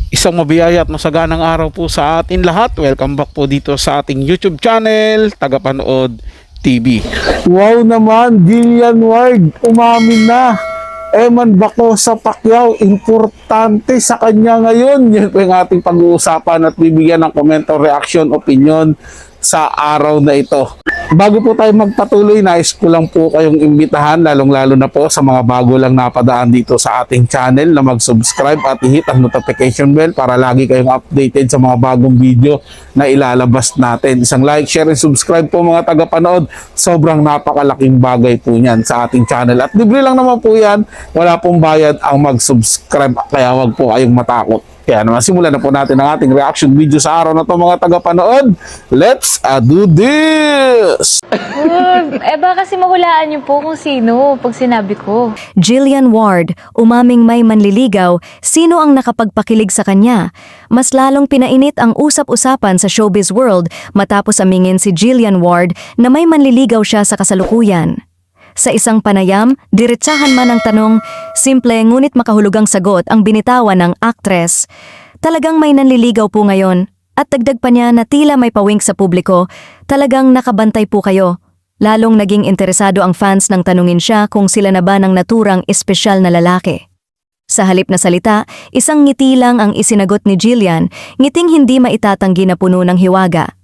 Isang mabiyaya at masaganang araw po sa atin lahat. Welcome back po dito sa ating YouTube channel, Tagapanood TV. Wow naman, Jillian Ward, umamin na. Eman Baco sa Pacquiao, importante sa kanya ngayon. Yan po yung ating pag-uusapan at bibigyan ng komento, reaction, opinion sa araw na ito. Bago po tayo magpatuloy, nais ko lang po kayong imbitahan, lalong-lalo na po sa mga bago lang napadaan dito sa ating channel na mag-subscribe at i-hit ang notification bell para lagi kayong updated sa mga bagong video na ilalabas natin. Isang like, share, and subscribe po mga tagapanood. Sobrang napakalaking bagay po niyan sa ating channel. At libre lang naman po yan. Wala pong bayad ang mag-subscribe, kaya wag po kayong matakot. Kaya naman simulan na po natin ang ating reaction video sa araw na to mga tagapanood. Let's do this! Baka kasi mahulaan niyo po kung sino pag sinabi ko. Jillian Ward, umaming may manliligaw, sino ang nakapagpakilig sa kanya? Mas lalong pinainit ang usap-usapan sa showbiz world matapos amingin si Jillian Ward na may manliligaw siya sa kasalukuyan. Sa isang panayam, diretsahan man ang tanong, simple ngunit makahulugang sagot ang binitawan ng aktres. Talagang may nanliligaw po ngayon, at dagdag pa niya na tila may pawink sa publiko, talagang nakabantay po kayo. Lalong naging interesado ang fans nang tanungin siya kung sila na ba ng naturang espesyal na lalaki. Sa halip na salita, isang ngiti lang ang isinagot ni Jillian, ngiting hindi maitatanggi na puno ng hiwaga.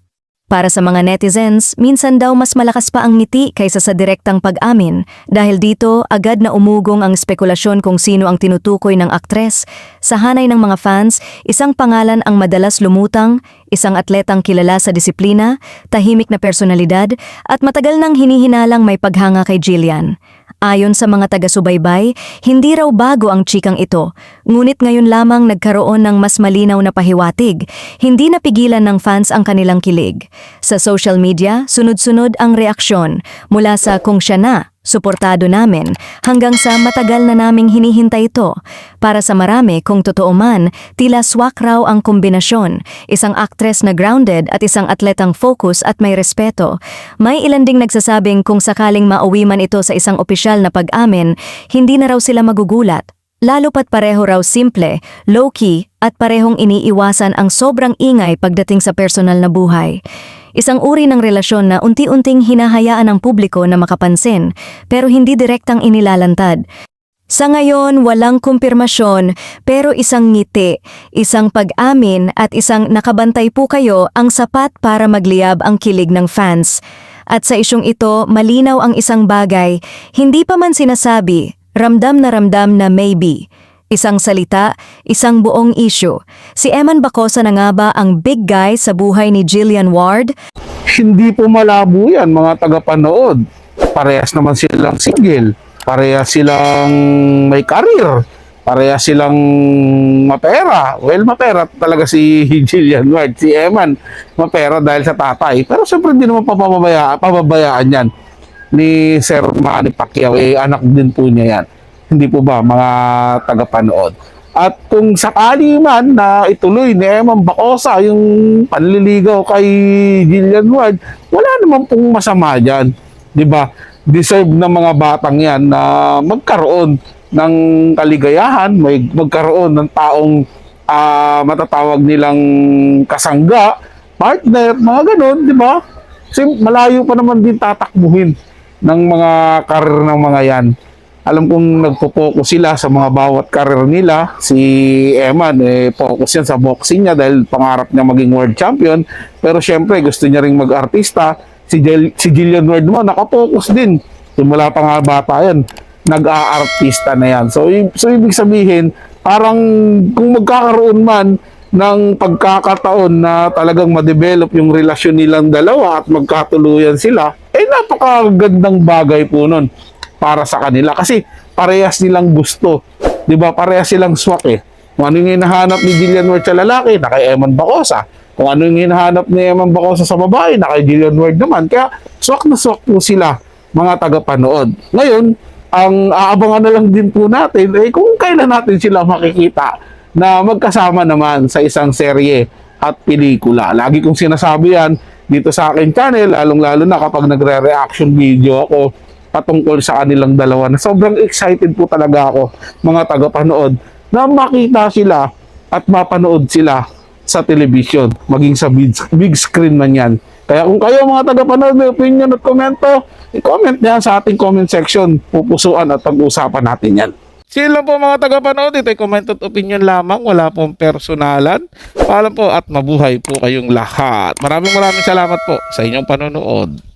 Para sa mga netizens, minsan daw mas malakas pa ang ngiti kaysa sa direktang pag-amin. Dahil dito, agad na umugong ang spekulasyon kung sino ang tinutukoy ng aktres. Sa hanay ng mga fans, isang pangalan ang madalas lumutang, isang atletang kilala sa disiplina, tahimik na personalidad, at matagal nang hinihinalang may paghanga kay Jillian. Ayon sa mga taga-subaybay, hindi raw bago ang chikang ito, ngunit ngayon lamang nagkaroon ng mas malinaw na pahiwatig. Hindi napigilan ng fans ang kanilang kilig. Sa social media, sunod-sunod ang reaksyon, mula sa kung siya na, suportado namin, hanggang sa matagal na naming hinihintay ito. Para sa marami, kung totoo man, tila swak raw ang kombinasyon. Isang aktres na grounded at isang atletang focus at may respeto. May ilan ding nagsasabing kung sakaling mauwi man ito sa isang opisyal na pag-amin, hindi na raw sila magugulat. Lalo pat pareho raw simple, low-key at parehong iniiwasan ang sobrang ingay pagdating sa personal na buhay. Isang uri ng relasyon na unti-unting hinahayaan ng publiko na makapansin, pero hindi direktang inilalantad. Sa ngayon, walang kumpirmasyon, pero isang ngiti, isang pag-amin at isang nakabantay po kayo ang sapat para magliyab ang kilig ng fans. At sa isyong ito, malinaw ang isang bagay, hindi pa man sinasabi, ramdam na maybe. Isang salita, isang buong issue. Si Eman Baco na nga ba ang big guy sa buhay ni Jillian Ward? Hindi po malabo yan mga tagapanood. Parehas naman silang single. Parehas silang may career. Parehas silang mapera. Well, mapera talaga si Jillian Ward. Si Eman, mapera dahil sa tatay. Pero siyempre hindi naman pababayaan yan ni Sir Manny Pacquiao. Anak din po niya yan. Hindi po ba mga tagapanood? At kung sakali man na ituloy ni Eman Baco yung panliligaw kay Jillian Ward, wala naman pong masama dyan. Diba? Deserve ng mga batang yan na magkaroon ng kaligayahan, magkaroon ng taong matatawag nilang kasangga, partner, mga ganun, di ba? Kasi malayo pa naman din tatakbuhin ng mga karir ng mga yan. Alam kong nagpo-focus sila sa mga bawat karir nila. Si Eman, focus yan sa boxing niya dahil pangarap niya maging world champion. Pero syempre, gusto niya ring mag-artista. Si Jillian Ward naman, nakapokus din. Simula pa nga bata yan, nag-aartista na yan. So ibig sabihin, parang kung magkakaroon man ng pagkakataon na talagang ma-develop yung relasyon nilang dalawa at magkatuluyan sila, napakagandang bagay po nun para sa kanila kasi parehas nilang gusto, 'di ba? Parehas silang swak Kung ano yung hinahanap ni Jillian Ward sa lalaki, na kay Eman Baco. Kung ano yung hinahanap ni Eman Baco sa babae, na kay Jillian Ward naman. Kaya swak na swak po sila, mga tagapanood. Ngayon, ang aabangan na lang din po natin kung kailan natin sila makikita na magkasama naman sa isang serye at pelikula. Lagi kong sinasabi yan dito sa akin channel, lalong-lalo na kapag nagre-reaction video ako patungkol sa kanilang dalawa, na sobrang excited po talaga ako mga tagapanood na makita sila at mapanood sila sa television, maging sa big screen man yan. Kaya kung kayo mga tagapanood may opinion at komento, i-comment niyan sa ating comment section. Pupusuan at pag-usapan natin yan. Sino lang po mga tagapanood, ito'y comment at opinion lamang, wala pong personalan. Paalam po at mabuhay po kayong lahat. Maraming salamat po sa inyong panonood.